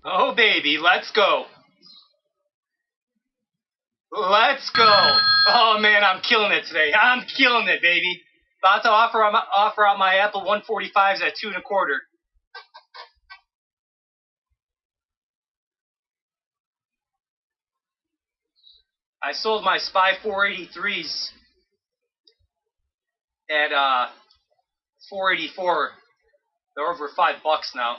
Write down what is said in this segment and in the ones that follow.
Oh, baby, let's go. Let's go. Oh, man, I'm killing it today. I'm killing it, baby. About to offer out my Apple 145s at 2.25. I sold my SPY 483s at 484. They're over $5 now.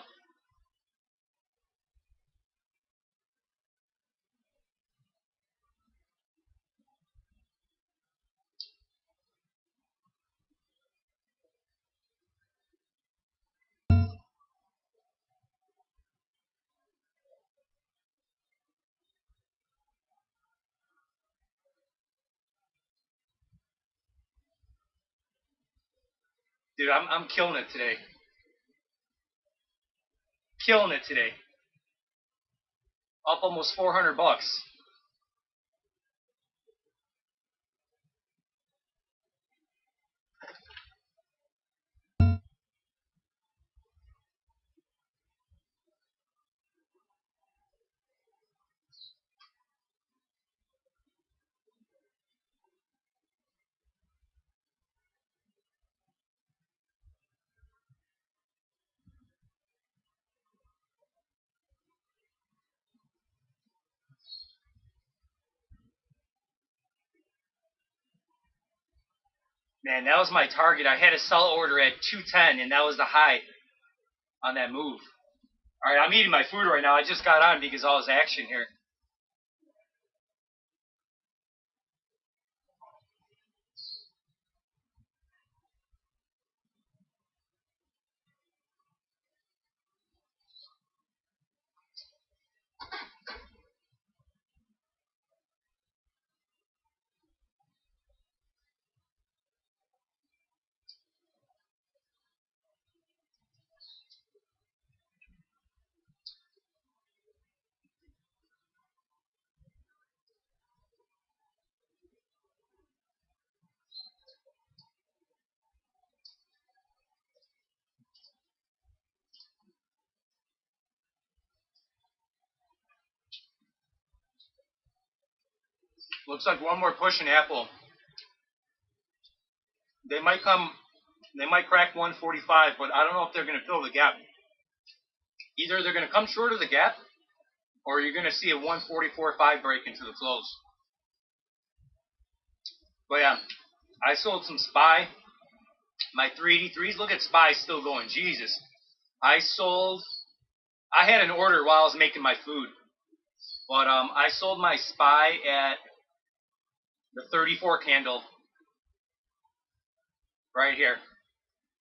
Dude, I'm killing it today. Killing it today. Up almost $400. Man, that was my target. I had a sell order at 210, and that was the high on that move. All right, I'm eating my food right now. I just got on because all this action here. Looks like one more push in Apple. They might crack 145, but I don't know if they're going to fill the gap. Either they're going to come short of the gap, or you're going to see a 144.5 break into the close. But yeah, I sold some SPY. My 383s. Look at SPY still going. Jesus. I had an order while I was making my food. But I sold my SPY at the 34 candle right here.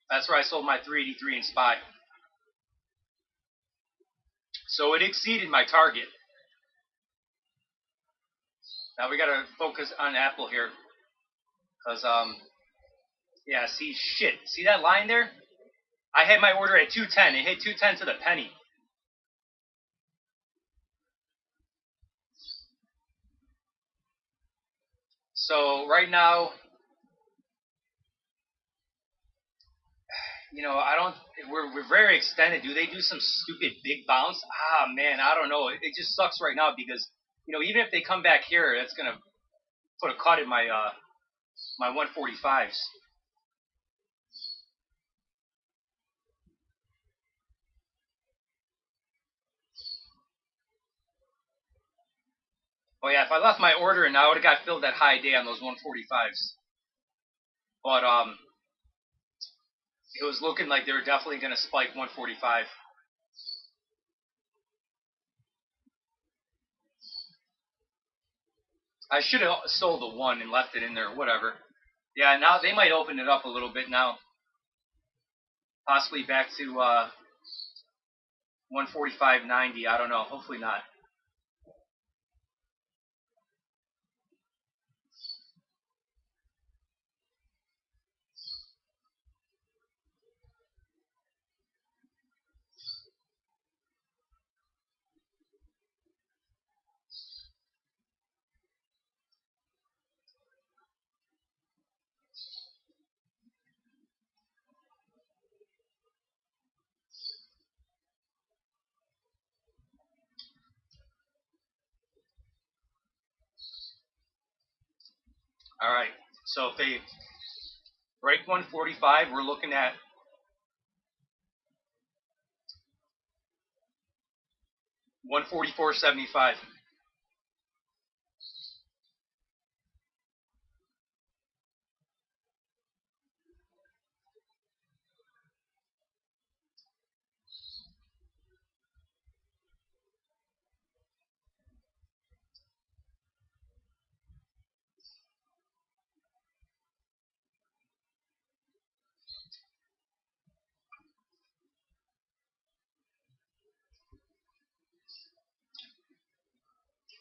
That's where I sold my 383 in SPY. So it exceeded my target. Now we gotta focus on Apple here. Because, yeah, see that line there? I had my order at 210. It hit 210 to the penny. So right now, you know, we're very extended. Do they do some stupid big bounce? Ah, man, I don't know. It just sucks right now because, you know, even if they come back here, that's gonna put a cut in my my 145s. Oh yeah, if I left my order and I would have got filled that high day on those 145s. But it was looking like they were definitely gonna spike 145. I should have sold the one and left it in there, whatever. Yeah, now they might open it up a little bit now. Possibly back to 145.90. I don't know. Hopefully not. Alright, so if they break 145, we're looking at $144.75.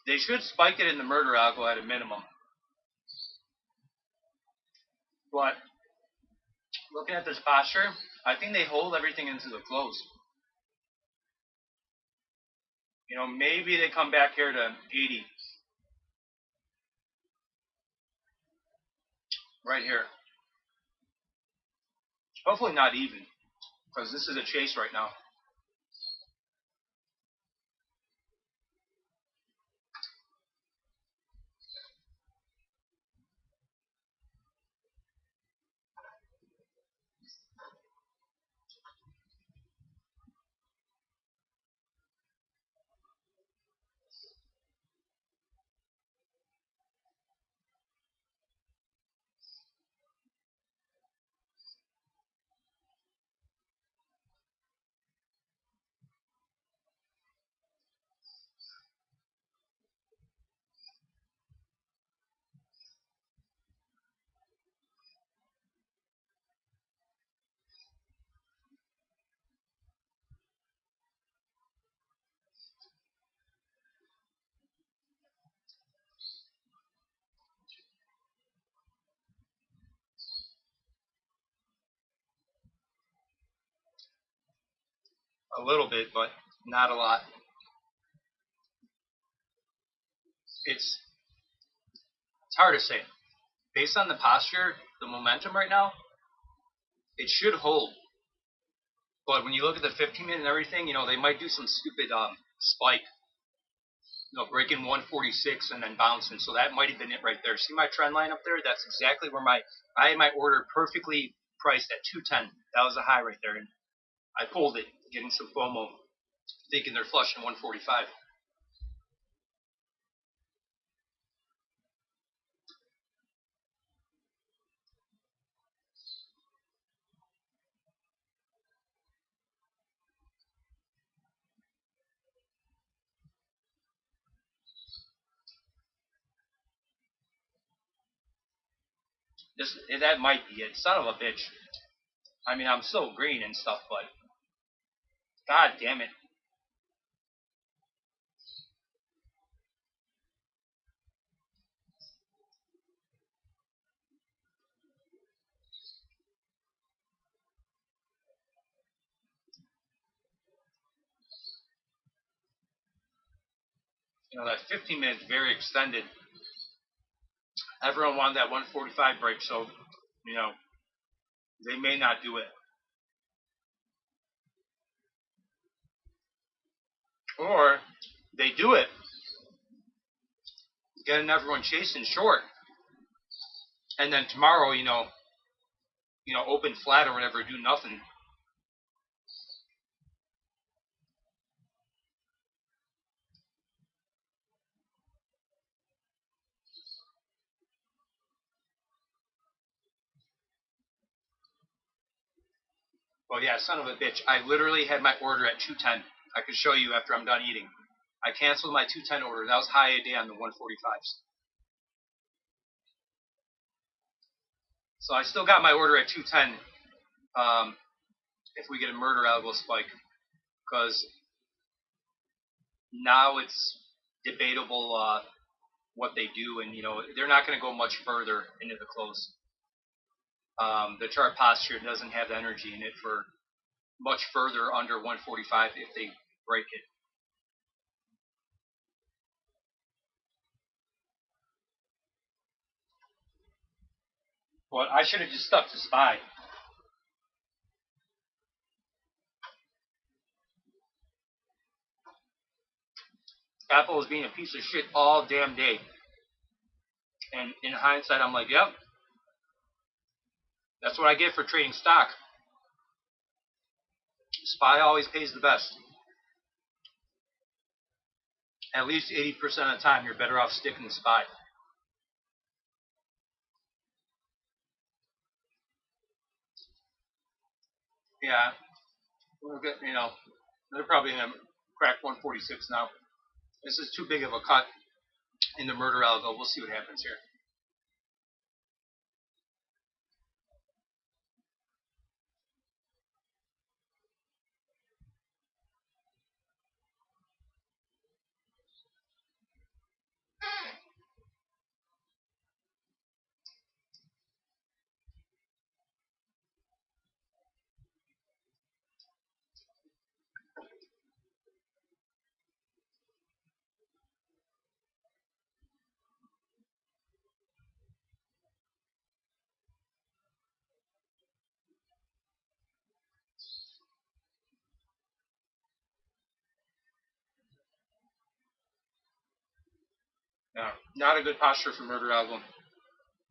They should spike it in the murder algo at a minimum. But looking at this posture, I think they hold everything into the close. You know, maybe they come back here to 80. Right here. Hopefully not even, because this is a chase right now. A little bit, but not a lot. It's hard to say. Based on the posture, the momentum right now, it should hold. But when you look at the 15-minute and everything, you know, they might do some stupid spike. You know, breaking 146 and then bouncing. So that might have been it right there. See my trend line up there? That's exactly where I had my order perfectly priced at 210. That was a high right there. And I pulled it, getting some FOMO, thinking they're flushing 145. That might be it. Son of a bitch. I mean, I'm still green and stuff, but god damn it. You know, that 15 minutes very extended. Everyone wanted that 145 break, so, you know, they may not do it. Or they do it, getting everyone chasing short, and then tomorrow, you know, open flat or whatever, do nothing. Well, yeah, son of a bitch. I literally had my order at 210. I could show you after I'm done eating. I canceled my 210 order. That was high a day on the 145s. So I still got my order at 210 if we get a murder algo spike. Because now it's debatable what they do, and, you know, they're not going to go much further into the close. The chart posture doesn't have the energy in it for much further under 145 if they break it. Well, I should have just stuck to SPY. Apple is being a piece of shit all damn day. And in hindsight, I'm like, yep, that's what I get for trading stock. SPY always pays the best. At least 80% of the time, you're better off sticking to SPY. Yeah, we'll get, they're probably going to crack 146 now. This is too big of a cut in the murder algo. We'll see what happens here. No, not a good posture for murder algo.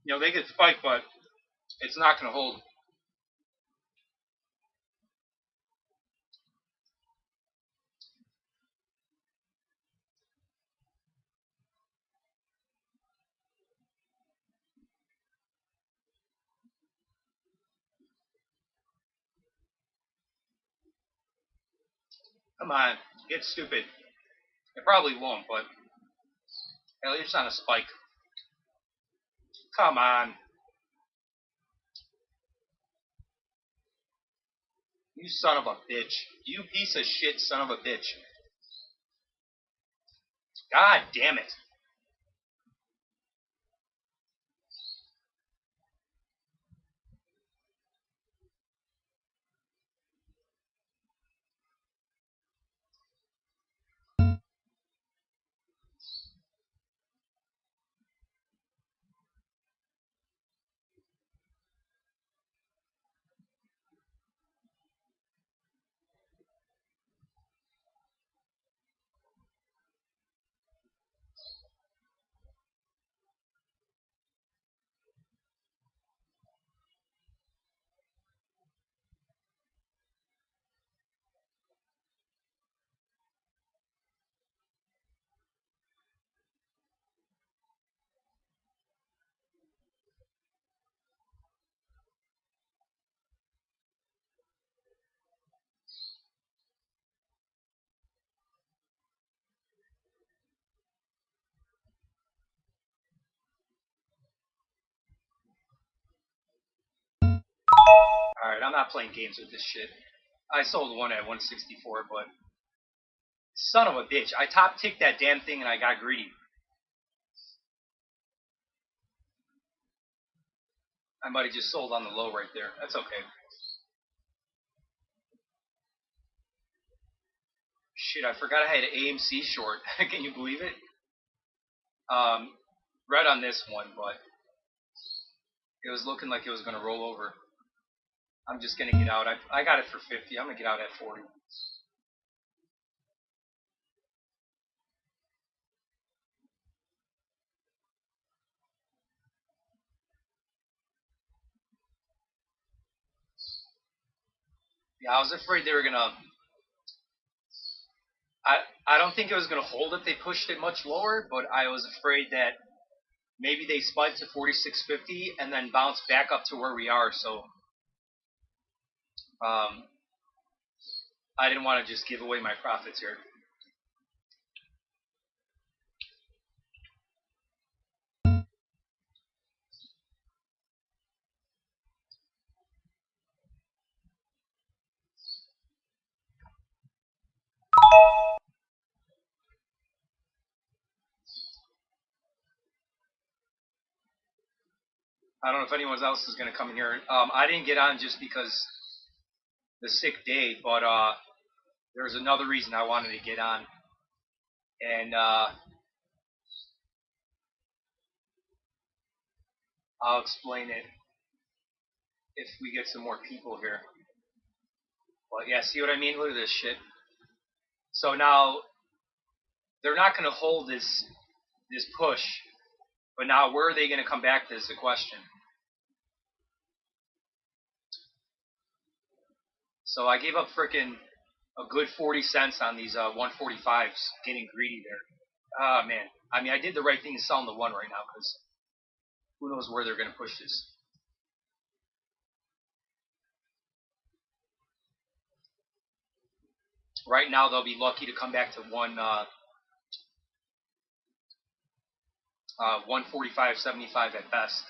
They get spiked, but it's not going to hold. Come on, get stupid. It probably won't, but at least on a spike. Come on. You son of a bitch. You piece of shit son of a bitch. God damn it. Alright, I'm not playing games with this shit. I sold one at 164, but son of a bitch. I top ticked that damn thing and I got greedy. I might have just sold on the low right there. That's okay. Shit, I forgot I had an AMC short. Can you believe it? Right on this one, but it was looking like it was going to roll over. I'm just going to get out. I got it for 50. I'm going to get out at 40. Yeah, I was afraid they were going to... I don't think it was going to hold if they pushed it much lower, but I was afraid that maybe they spiked to 46.50 and then bounced back up to where we are, so I didn't want to just give away my profits here. I don't know if anyone else is going to come in here. I didn't get on just because the sick day, but there's another reason I wanted to get on. And I'll explain it if we get some more people here. But yeah, see what I mean? Look at this shit. So now they're not going to hold this push But now, where are they going to come back to is the question. So I gave up freaking a good 40 cents on these 145s, getting greedy there. Ah, man. I mean, I did the right thing to sell them the one right now, because who knows where they're going to push this. Right now, they'll be lucky to come back to 145.75 at best.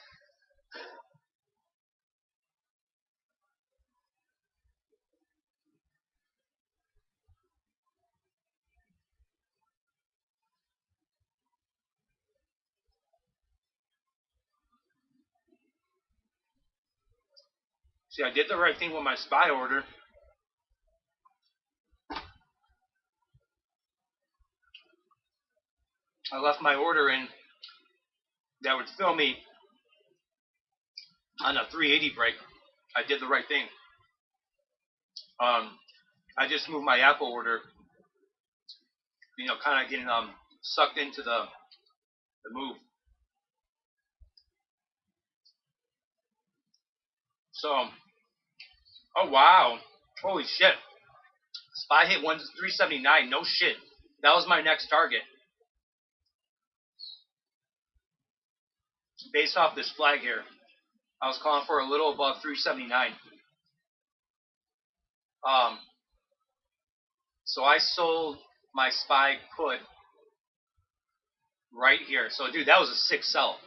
See, I did the right thing with my SPY order. I left my order in that would fill me on a 380 break. I did the right thing. I just moved my Apple order, kind of getting sucked into the move. So, oh wow, holy shit! SPY hit 379. No shit, that was my next target. Based off this flag here, I was calling for a little above 379. So I sold my SPY put right here. So, dude, that was a sick sell.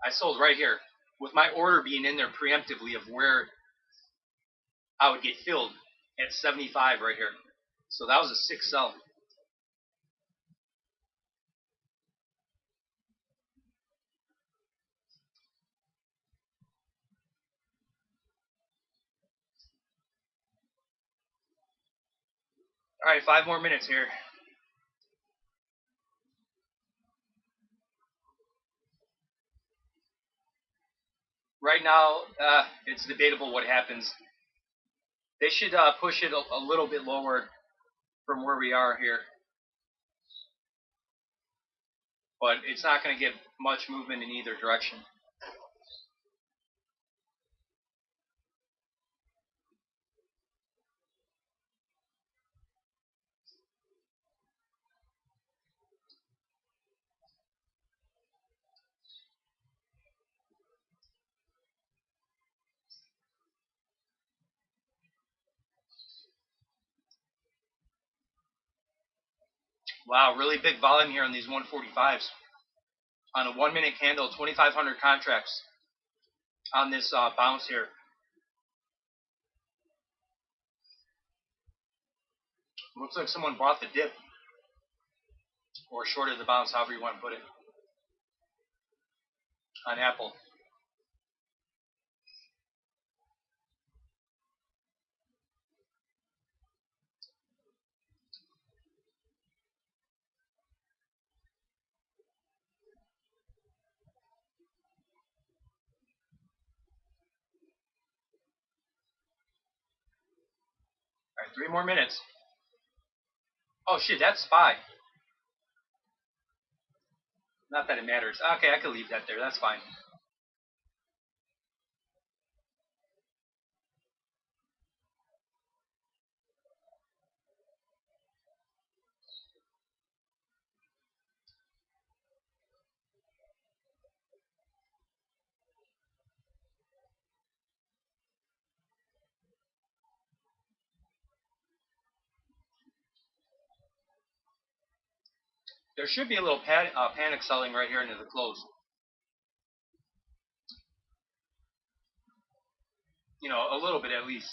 I sold right here with my order being in there preemptively of where I would get filled at 75 right here. So that was a sick sell. All right, 5 more minutes here. Right now, it's debatable what happens. They should push it a little bit lower from where we are here. But it's not going to get much movement in either direction. Wow, really big volume here on these 145s. On a 1-minute candle, 2,500 contracts on this bounce here. Looks like someone bought the dip or shorted the bounce, however you want to put it, on Apple. All right, 3 more minutes. Oh shit, that's SPY. Not that it matters. Okay, I can leave that there. That's fine. There should be a little panic selling right here into the close. A little bit at least.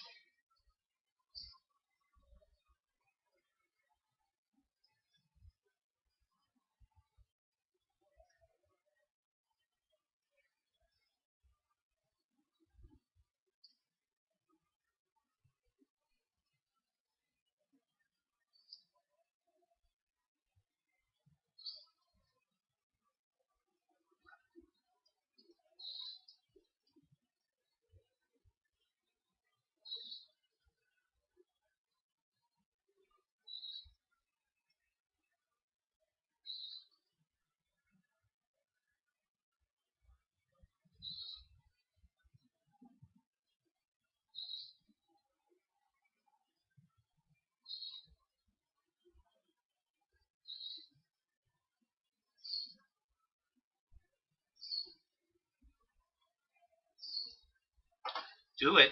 Do it.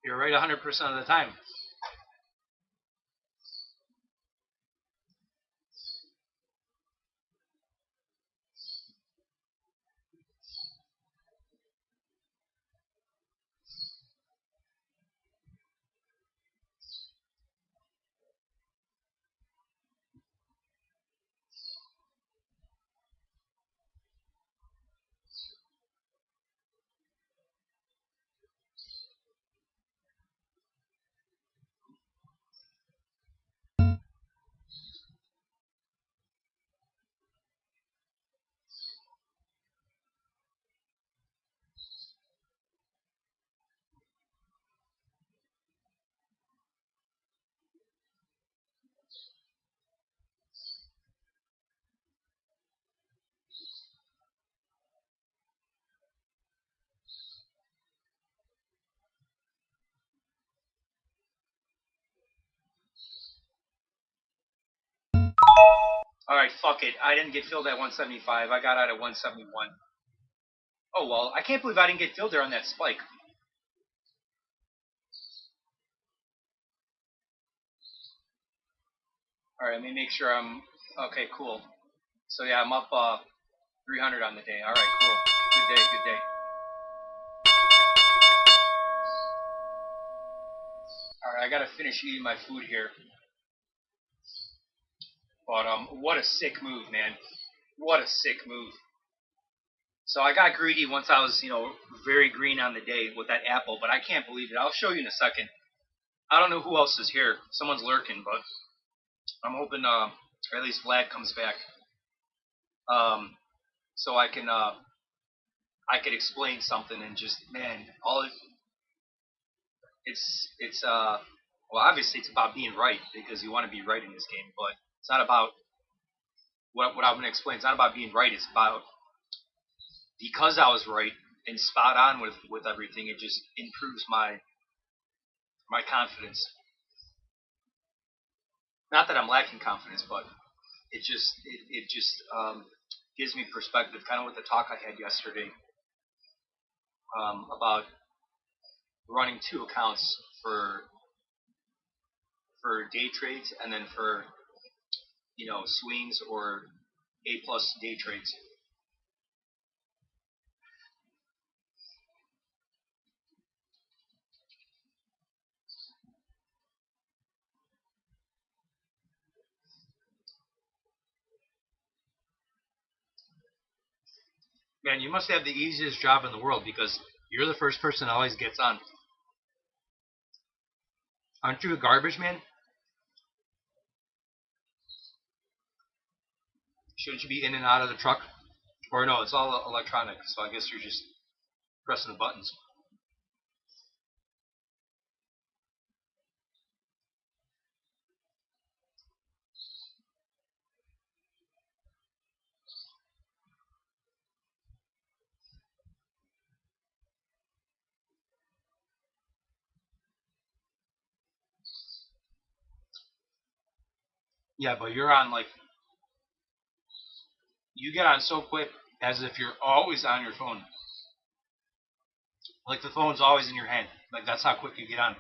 You're right 100% of the time. Alright, fuck it. I didn't get filled at 175. I got out at 171. Oh well, I can't believe I didn't get filled there on that spike. Alright, let me make sure I'm... Okay, cool. So yeah, I'm up 300 on the day. Alright, cool. Good day, good day. Alright, I gotta finish eating my food here. But what a sick move, man. What a sick move. So I got greedy once I was, very green on the day with that apple, but I can't believe it. I'll show you in a second. I don't know who else is here. Someone's lurking, but I'm hoping at least Vlad comes back. So I could explain something and just, man, it's well, obviously it's about being right because you want to be right in this game, but it's not about what I'm going to explain. It's not about being right. It's about because I was right and spot on with everything. It just improves my confidence. Not that I'm lacking confidence, but it just gives me perspective. Kind of with the talk I had yesterday about running two accounts for day trades and then for swings or A plus day trades. Man, you must have the easiest job in the world because you're the first person that always gets on. Aren't you a garbage man? Shouldn't you be in and out of the truck? Or no, it's all electronic, so I guess you're just pressing the buttons. Yeah, but you're on you get on so quick as if you're always on your phone. Like the phone's always in your hand. Like that's how quick you get on.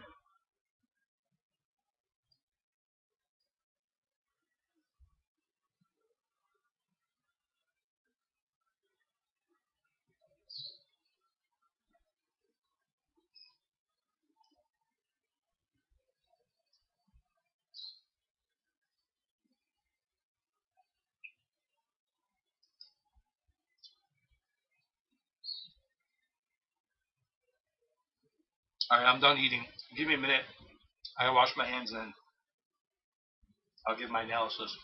Alright, I'm done eating. Give me a minute. I gotta wash my hands and then I'll give my analysis.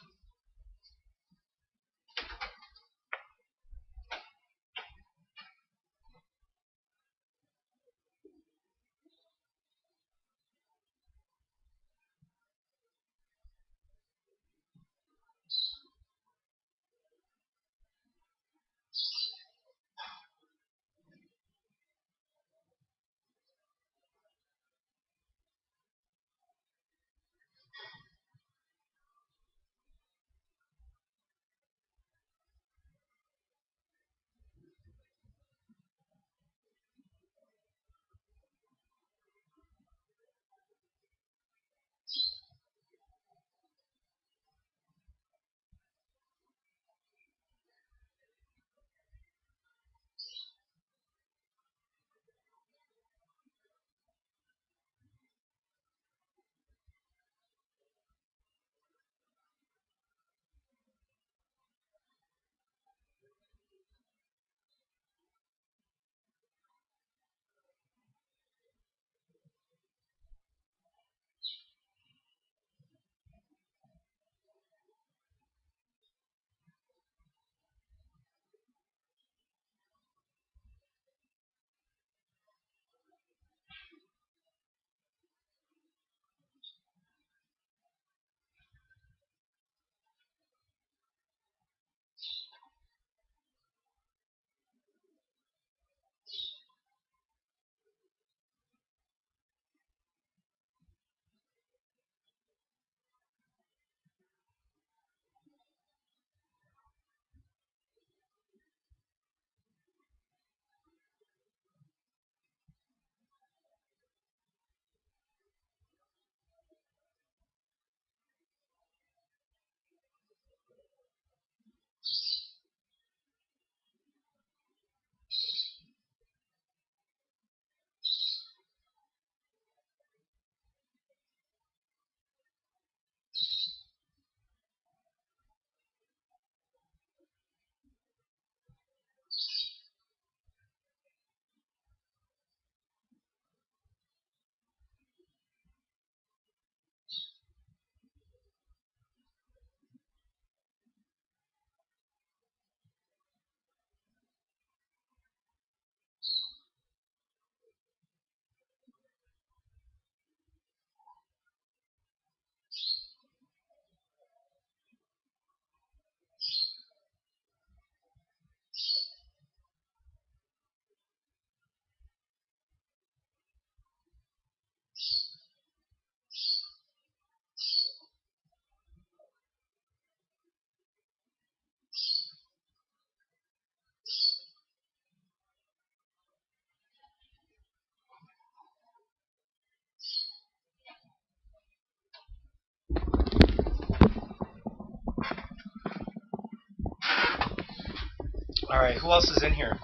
Alright, who else is in here?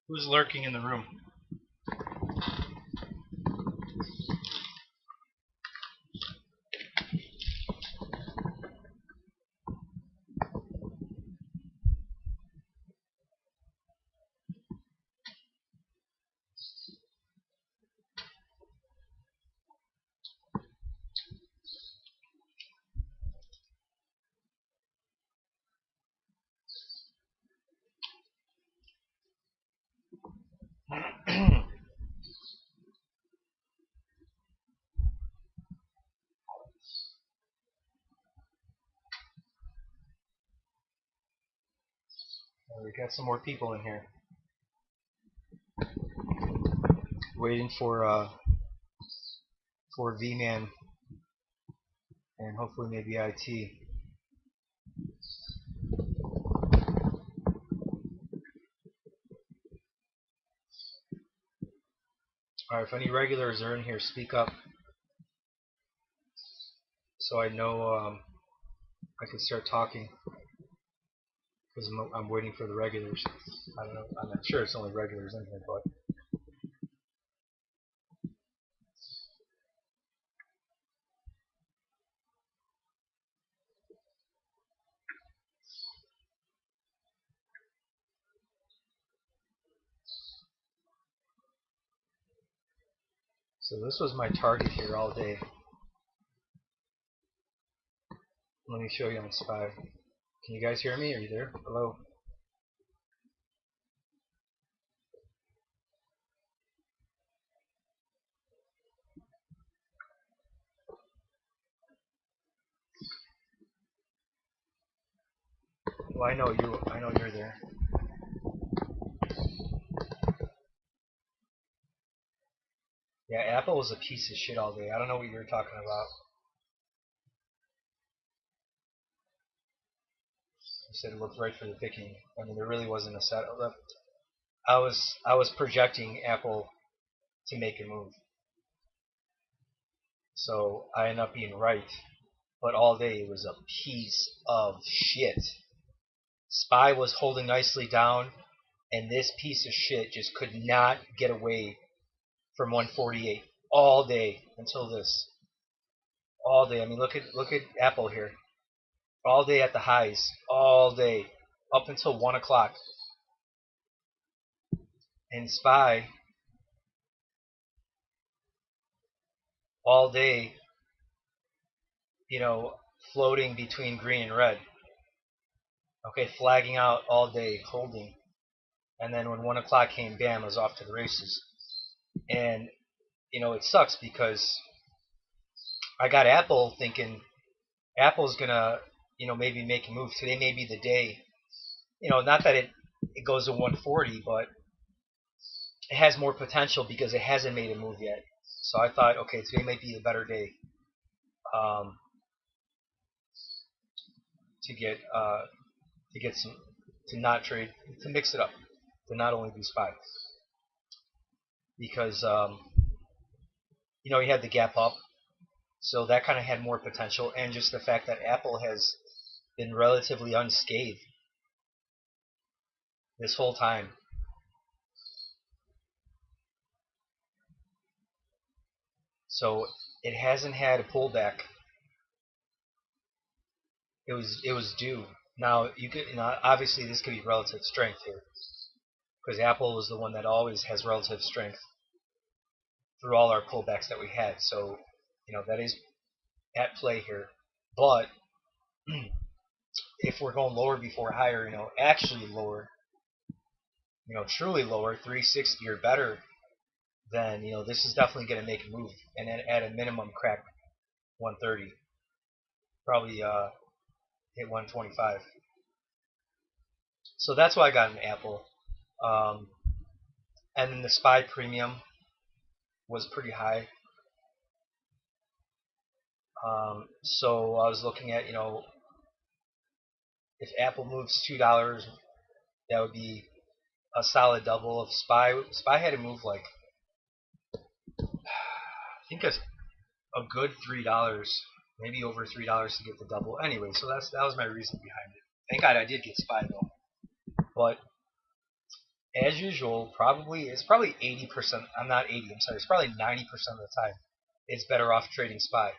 Who's lurking in the room? We got some more people in here. Waiting for V-Man and hopefully maybe IT. Alright, if any regulars are in here, speak up so I know I can start talking, because I'm waiting for the regulars. I don't know, I'm not sure it's only regulars in here, but so this was my target here all day. Let me show you on Spy. Can you guys hear me? Are you there? Hello? Well, I know you're there. Yeah, Apple was a piece of shit all day. I don't know what you're talking about. You said it looked right for the picking. I mean, there really wasn't a set. I was projecting Apple to make a move, so I ended up being right. But all day it was a piece of shit. Spy was holding nicely down, and this piece of shit just could not get away from 148 all day until this. All day. I mean, look at Apple here. All day at the highs. All day up until 1 o'clock. And Spy all day, you know, floating between green and red. Okay, flagging out all day, holding. And then when 1 o'clock came, bam, I was off to the races. And, you know, it sucks because I got Apple thinking Apple's going to, you know, maybe make a move. Today may be the day. You know, not that it goes to 140, but it has more potential because it hasn't made a move yet. So I thought, okay, today might be a better day to get some, to not trade, to mix it up, to not only do Spy. Because, you know, you had the gap up, so that kind of had more potential, and just the fact that Apple has been relatively unscathed this whole time. So it hasn't had a pullback. It was due. Now you could, you know, obviously this could be relative strength here, because Apple was the one that always has relative strength through all our pullbacks that we had. So, you know, that is at play here. But if we're going lower before higher, you know, actually lower, you know, truly lower, 360 or better, then, you know, this is definitely going to make a move, and at a minimum crack 130, probably hit 125. So that's why I got an Apple. And then the Spy premium was pretty high. So I was looking at, you know, if Apple moves $2, that would be a solid double. If Spy had to move like, I think a good $3, maybe over $3 to get the double. Anyway, so that was my reason behind it. Thank God I did get SPY though. But as usual, it's probably 80%. I'm not 80. I'm sorry. It's probably 90% of the time. It's better off trading SPY.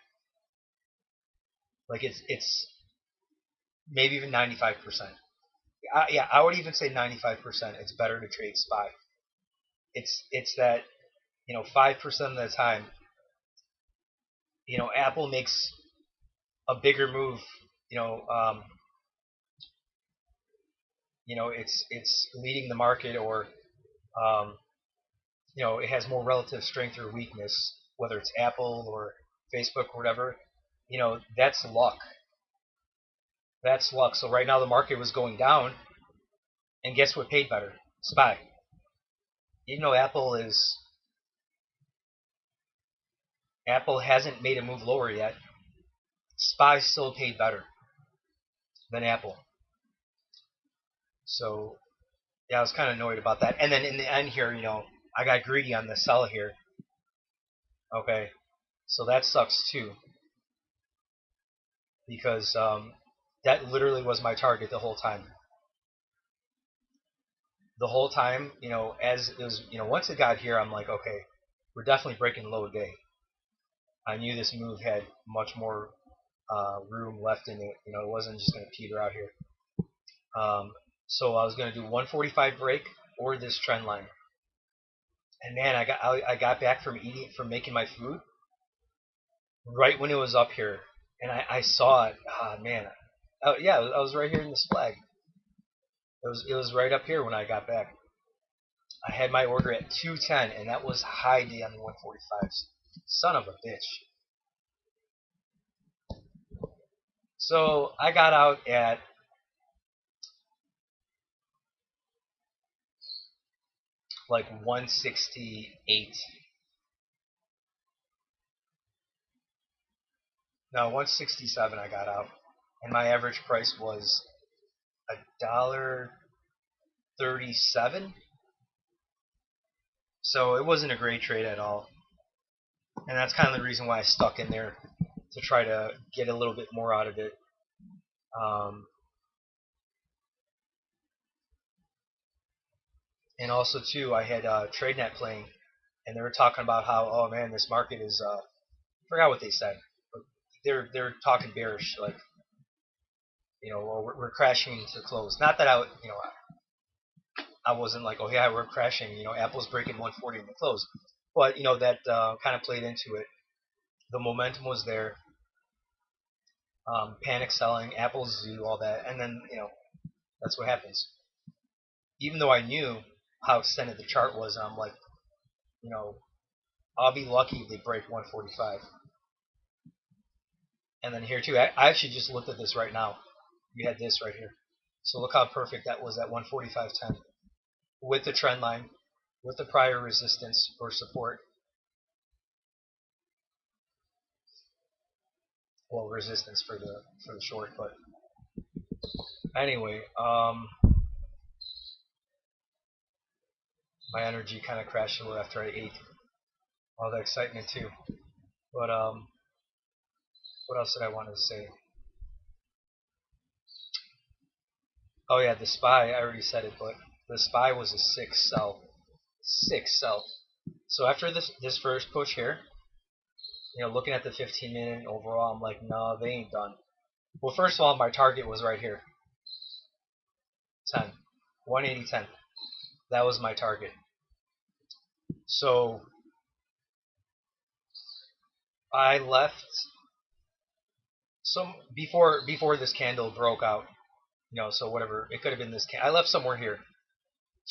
Like it's maybe even 95%. Yeah, I would even say 95%. It's better to trade SPY. It's that 5% of the time, Apple makes a bigger move. It's leading the market, or it has more relative strength or weakness, whether it's Apple or Facebook or whatever. That's luck. That's luck. So right now the market was going down, and guess what paid better? SPY. Even though Apple hasn't made a move lower yet, SPY still paid better than Apple. So yeah, I was kind of annoyed about that. And then in the end here, I got greedy on the sell here. Okay, so that sucks too, because that literally was my target the whole time. The whole time, as it was, once it got here, I'm like, okay, we're definitely breaking low day. I knew this move had much more room left in it. It wasn't just going to peter out here. So I was going to do 145 break or this trend line. And man, I got back from making my food right when it was up here, and I saw it. Man, yeah, I was right here in this flag. It was right up here when I got back. I had my order at 210, and that was high day on the 145s. Son of a bitch. So I got out at like 168. No, 167 I got out, and my average price was $1.37. So it wasn't a great trade at all, and that's kind of the reason why I stuck in there, to try to get a little bit more out of it. And also too, I had TradeNet playing, and they were talking about how, oh man, this market is I forgot what they said, but they're talking bearish, like well, we're crashing to close. Not that I wasn't like, oh yeah, we're crashing. Apple's breaking 140 in the close, but that kind of played into it. The momentum was there. Panic selling, Apple's zoo, all that, and then that's what happens. Even though I knew how extended the chart was, I'm like, I'll be lucky if they break 145. And then here too, I actually just looked at this right now. We had this right here. So look how perfect that was at 145.10 with the trend line, with the prior resistance or support. Well, resistance for the short, but anyway, my energy kind of crashed a little after I ate. All the excitement too. But what else did I want to say? Oh yeah, the SPY, I already said it, but the SPY was a 6 sell. 6 sell. So after this first push here, looking at the 15-minute overall, I'm like, no, they ain't done. Well, first of all, my target was right here. 10. 180.10. That was my target. So I left some before this candle broke out. So whatever, it could have been this I left somewhere here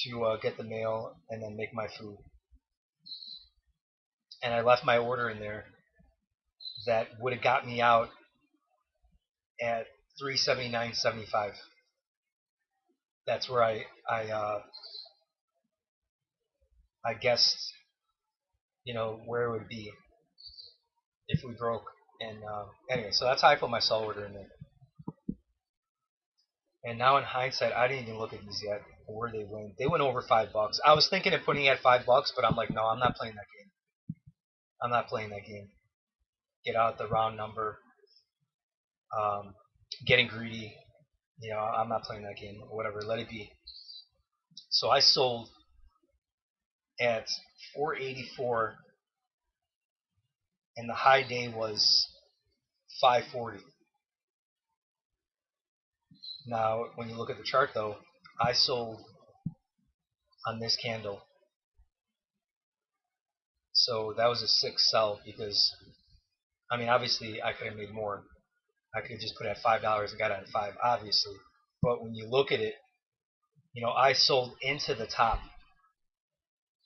to get the mail and then make my food. And I left my order in there that would have got me out at 379.75. That's where I guessed, where it would be if we broke. And anyway, so that's how I put my sell order in there. And now in hindsight, I didn't even look at these yet, where they went. They went over $5. I was thinking of putting it at $5, but I'm like, no, I'm not playing that game. I'm not playing that game. Get out the round number. Getting greedy. I'm not playing that game. Whatever, let it be. So I sold at 484, and the high day was 540. Now, when you look at the chart, though, I sold on this candle. So that was a 6 sell because, obviously I could have made more. I could have just put it at $5 and got it at 5, obviously. But when you look at it, I sold into the top.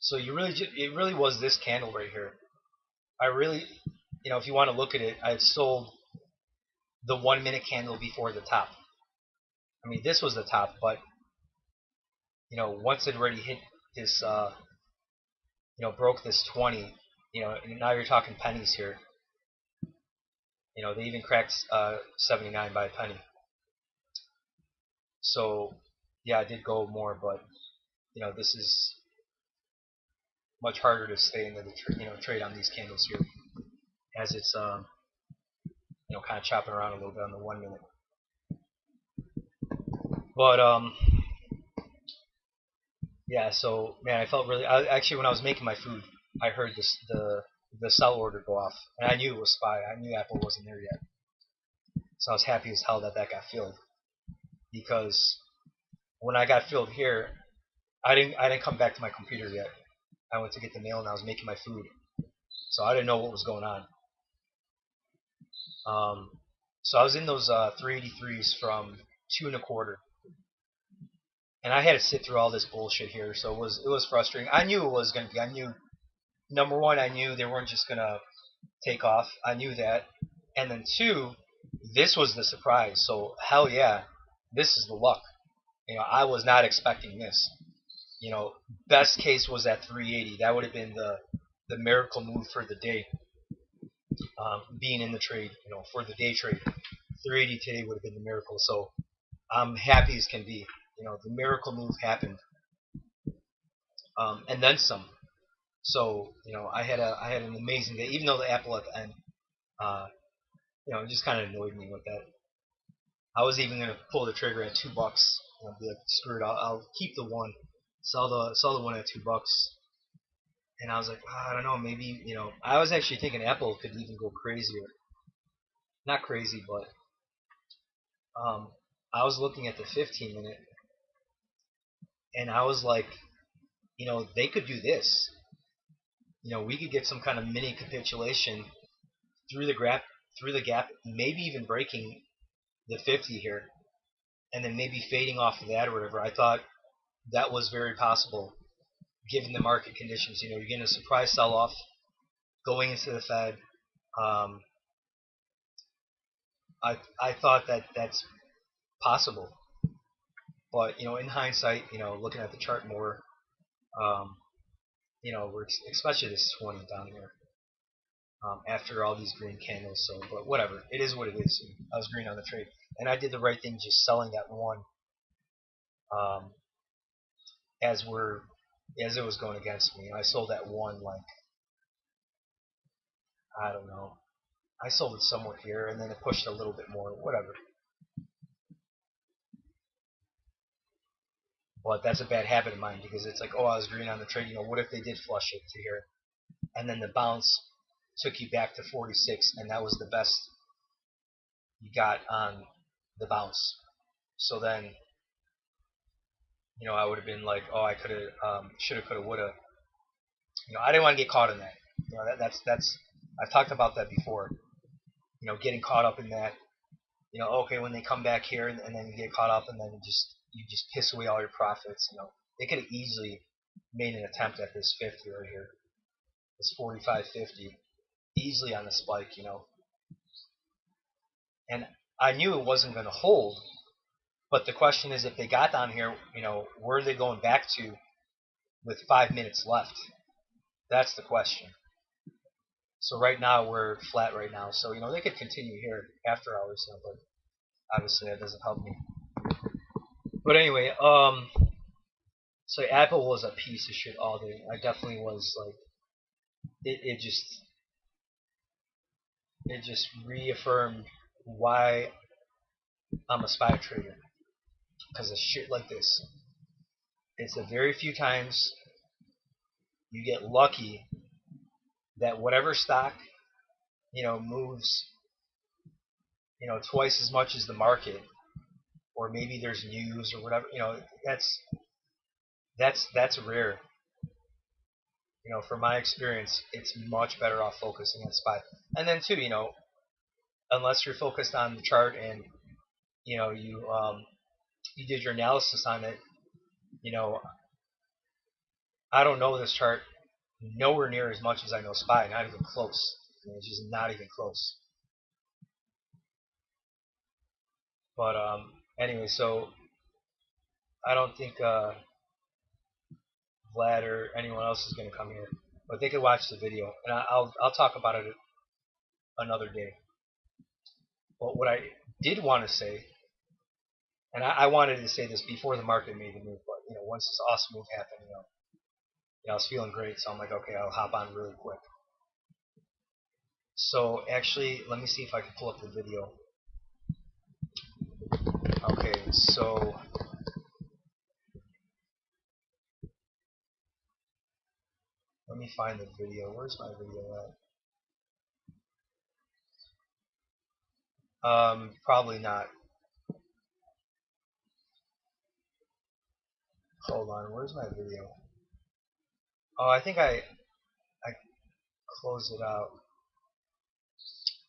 So it really was this candle right here. I really, if you want to look at it, I sold the 1 minute candle before the top. This was the top, but once it already hit this, broke this 20, and now you're talking pennies here. They even cracked 79 by a penny. So yeah, I did go more, but this is much harder to stay into the trade on these candles here, as it's kind of chopping around a little bit on the 1 minute. But yeah, so man, I felt really. Actually, when I was making my food, I heard the sell order go off, and I knew it was SPY. I knew Apple wasn't there yet, so I was happy as hell that got filled. Because when I got filled here, I didn't come back to my computer yet. I went to get the mail and I was making my food, so I didn't know what was going on. So I was in those 383s from 2.25, and I had to sit through all this bullshit here. So it was frustrating. I knew it was going to be. I knew, number one, I knew they weren't just going to take off. I knew that, and then two, this was the surprise. So hell yeah, this is the luck. I was not expecting this. Best case was at 380. That would have been the miracle move for the day. Being in the trade, for the day trade, 380 today would have been the miracle. So I'm happy as can be. The miracle move happened, and then some. So I had an amazing day. Even though the Apple at the end, it just kind of annoyed me with that. I was even gonna pull the trigger at $2. Be like, screw it, I'll keep the one, sell the one at $2. And I was like, I don't know, maybe I was actually thinking Apple could even go crazier. Not crazy, but I was looking at the 15 minute, and I was like, they could do this. We could get some kind of mini capitulation through the gap, maybe even breaking the 50 here, and then maybe fading off of that or whatever. I thought that was very possible, given the market conditions. You're getting a surprise sell-off going into the Fed. I thought that's possible, but in hindsight, looking at the chart more, we're especially this 20 down here. After all these green candles, but whatever, it is what it is. I was green on the trade, and I did the right thing just selling that one, as it was going against me. I sold that one, like, I don't know, I sold it somewhere here, and then it pushed a little bit more, whatever. But that's a bad habit of mine, because it's like, oh, I was green on the trade, what if they did flush it to here, and then the bounce took you back to 46, and that was the best you got on the bounce. So then, I would have been like, oh, I could have, should have, could have, would have. I didn't want to get caught in that. That's I've talked about that before. Getting caught up in that. Okay, when they come back here, and then you get caught up, and then you just piss away all your profits. They could have easily made an attempt at this 50 right here, this 45.50, easily on the spike. And I knew it wasn't going to hold. But the question is, if they got down here, where are they going back to with 5 minutes left? That's the question. So right now we're flat right now. So they could continue here after hours, but obviously that doesn't help me. But anyway, so Apple was a piece of shit all day. I definitely was like, it just reaffirmed why I'm a SPY trader. because of shit like this. It's the very few times you get lucky that whatever stock, moves, twice as much as the market, or maybe there's news or whatever. That's rare. From my experience, it's much better off focusing on SPY. And then too, unless you're focused on the chart and you did your analysis on it, I don't know this chart nowhere near as much as I know SPY. Not even close. It's just not even close. But anyway, so I don't think Vlad or anyone else is going to come here, but they could watch the video, and I'll talk about it another day. But what I did want to say, and I wanted to say this before the market made the move, but once this awesome move happened, I was feeling great, so I'm like, okay, I'll hop on really quick. So actually, let me see if I can pull up the video. Okay, so let me find the video. Where's my video at? Probably not. Hold on, where's my video? Oh, I think I closed it out.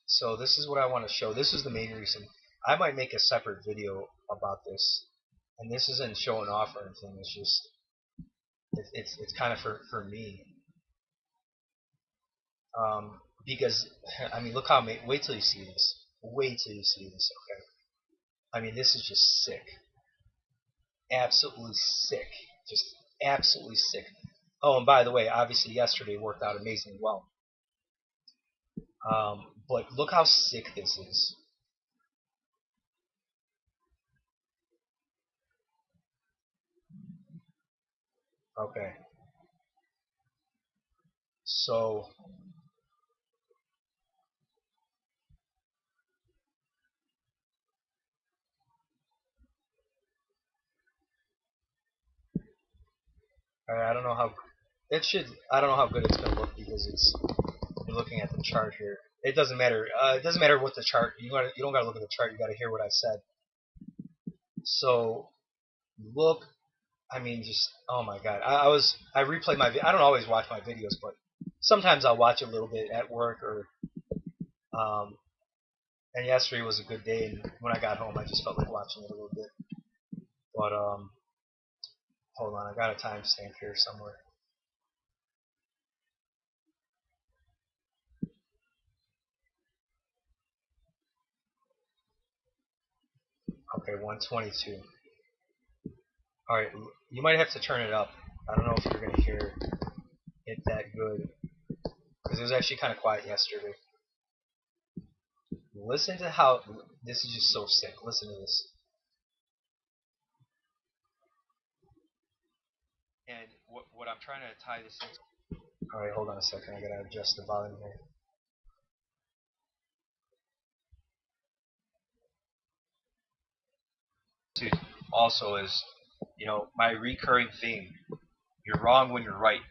So this is what I want to show. This is the main reason. I might make a separate video about this. And this isn't showing off or anything. It's just, it's kind of for me. Because, I mean, look how, wait till you see this. Wait till you see this, okay? I mean, this is just sick. Absolutely sick. Just absolutely sick. Oh, and by the way, obviously yesterday worked out amazingly well. But look how sick this is. Okay. So I don't know how it should. I don't know how good it's gonna look because you're looking at the chart here. It doesn't matter. It doesn't matter what the chart. You don't gotta look at the chart. You gotta hear what I said. So look. I mean, just oh my god. I replay my. I don't always watch my videos, but sometimes I'll watch a little bit at work or. And yesterday was a good day, and when I got home, I just felt like watching it a little bit. But hold on, I got a timestamp here somewhere. Okay, 122. Alright, you might have to turn it up. I don't know if you're going to hear it that good. Because it was actually kind of quiet yesterday. Listen to how... This is just so sick. Listen to this. And what I'm trying to tie this in... Alright, hold on a second. I got to adjust the volume here. Also is, my recurring theme. You're wrong when you're right.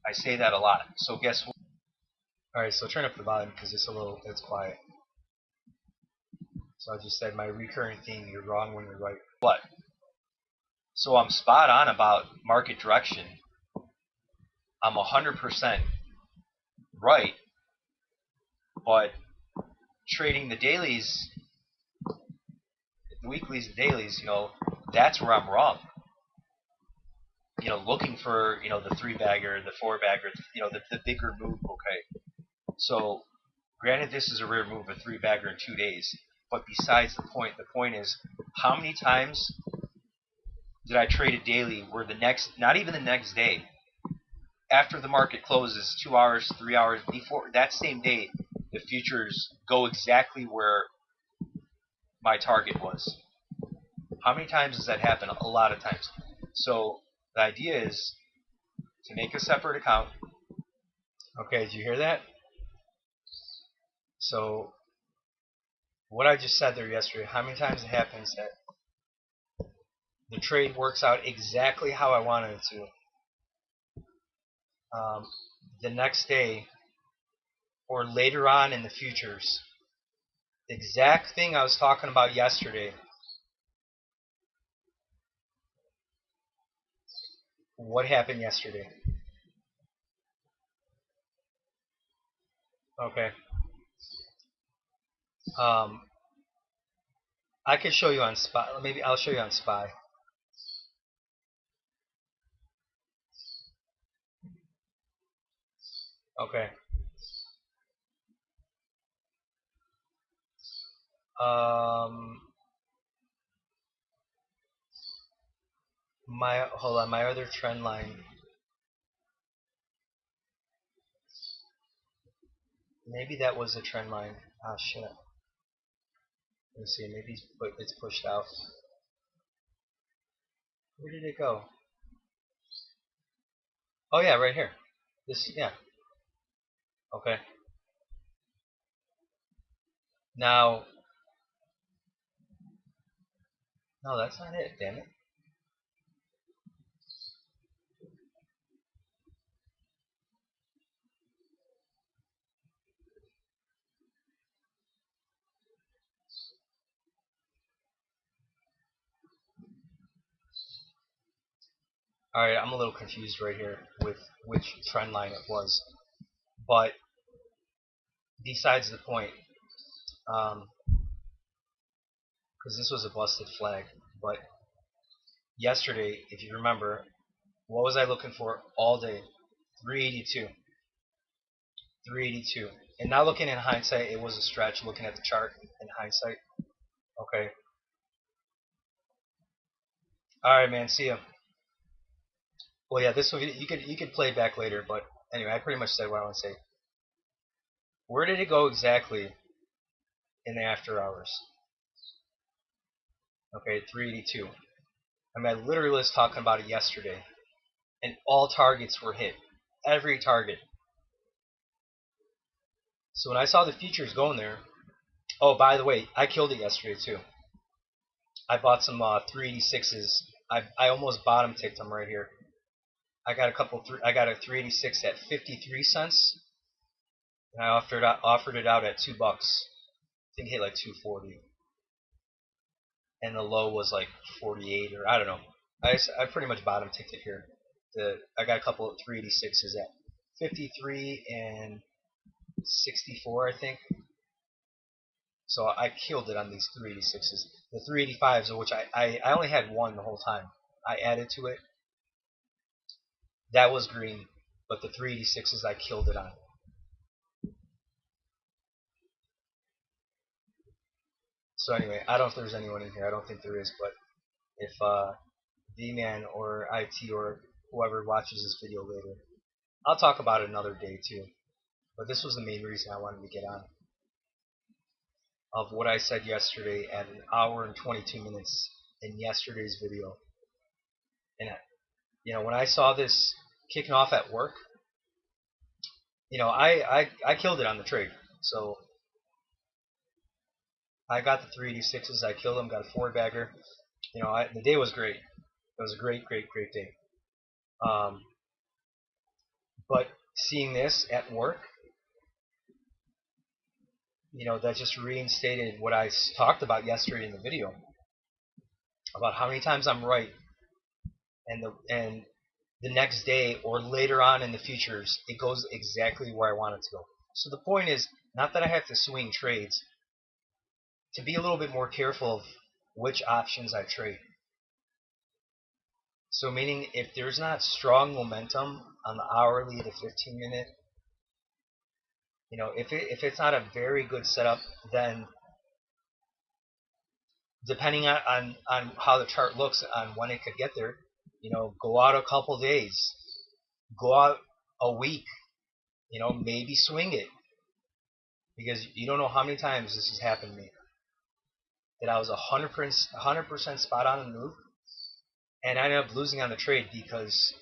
I say that a lot. So guess what? Alright, so turn up the volume because it's quiet. So I just said my recurring theme, you're wrong when you're right. What? So I'm spot on about market direction. I'm 100% right. But trading the dailies, the weeklies, the dailies, that's where I'm wrong. Looking for, the 3-bagger, the 4-bagger, the bigger move, okay. So, granted this is a rare move, a 3-bagger in 2 days, but besides the point is, how many times did I trade a daily where not even the next day, after the market closes 2 hours, 3 hours, before that same day, the futures go exactly where my target was. How many times does that happen? A lot of times. So, the idea is to make a separate account. Okay, did you hear that? So, what I just said there yesterday, how many times it happens that The trade works out exactly how I wanted it to. The next day, or later on in the futures, the exact thing I was talking about yesterday. What happened yesterday? Okay. I could show you on Spy. Maybe I'll show you on Spy. Okay. Hold on. My other trend line. Maybe that was a trend line. Ah, shit. Let me see. Maybe it's pushed out. Where did it go? Oh yeah, right here. This, yeah. Okay. Now, no, that's not it. Damn it. All right, I'm a little confused right here with which trend line it was, but besides the point, because this was a busted flag. But yesterday, if you remember, what was I looking for all day? 382. 382. And now looking in hindsight, it was a stretch looking at the chart in hindsight. Okay. Alright, man, see ya. Well, yeah, this will be, you could play back later, but anyway, I pretty much said what I want to say. Where did it go exactly in the after hours? Okay, 382. I mean, I literally was talking about it yesterday, and all targets were hit. Every target. So when I saw the futures going there, oh, by the way, I killed it yesterday too. I bought some 386s. I almost bottom ticked them right here. I got a 386 at 53 cents, and I offered it out at $2. I think it hit like 240, and the low was like 48 or I don't know. I pretty much bottom ticked it here. I got a couple of 386s at 53 and 64, I think. So I killed it on these 386s. The 385s, of which I only had one the whole time. I added to it. That was green, but the 386s I killed it on. So anyway, I don't know if there's anyone in here. I don't think there is, but if D-Man or IT or whoever watches this video later, I'll talk about it another day too. But this was the main reason I wanted to get on. Of what I said yesterday at 1 hour and 22 minutes in yesterday's video. And when I saw this kicking off at work, I killed it on the trade. So I got the 386s, I killed them, got a 4-bagger. The day was great. It was a great, great, great day. But seeing this at work, that just reinstated what I talked about yesterday in the video about how many times I'm right, and the next day or later on in the futures, it goes exactly where I want it to go. So the point is not that I have to swing trades, to be a little bit more careful of which options I trade. So meaning if there's not strong momentum on the hourly to 15-minute, if it's not a very good setup, then depending on how the chart looks on when it could get there, go out a couple days, go out a week, maybe swing it, because you don't know how many times this has happened to me that I was 100% spot on the move, and I ended up losing on the trade because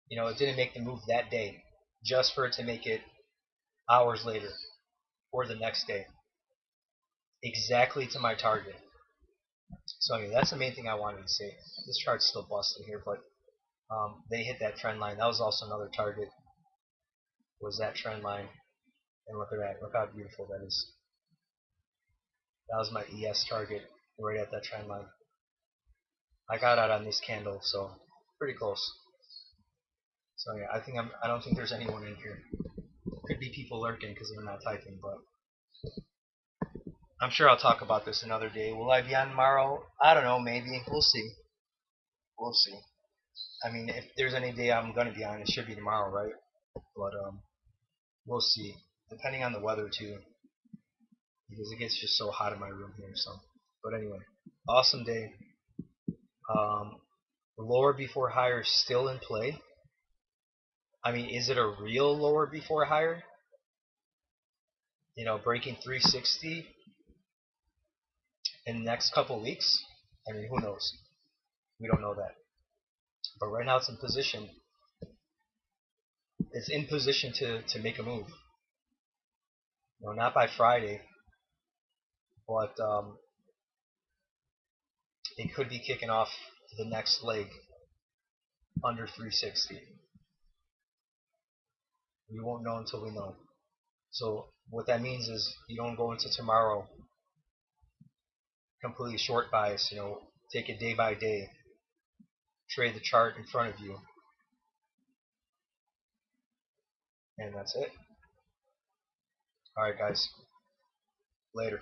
it didn't make the move that day, just for it to make it hours later or the next day exactly to my target. So anyway, that's the main thing I wanted to say. This chart's still busting here, but they hit that trend line. That was also another target. Was that trend line? And look at that. Look how beautiful that is. That was my ES target right at that trend line. I got out on this candle, so pretty close. So yeah, I don't think there's anyone in here. Could be people lurking because they're not typing, but I'm sure I'll talk about this another day. Will I be on tomorrow? I don't know. Maybe we'll see. We'll see. I mean, if there's any day I'm gonna be on, it should be tomorrow, right? But we'll see. Depending on the weather too, because it gets just so hot in my room here. So, but anyway, awesome day. The lower before higher is still in play. I mean, is it a real lower before higher? You know, breaking 360 in the next couple weeks? I mean, who knows? We don't know that. But right now it's in position. It's in position to make a move. You know, not by Friday, but it could be kicking off the next leg under 360. We won't know until we know. So what that means is you don't go into tomorrow completely short bias. You know, take it day by day. Trade the chart in front of you. And that's it. Alright guys. Later.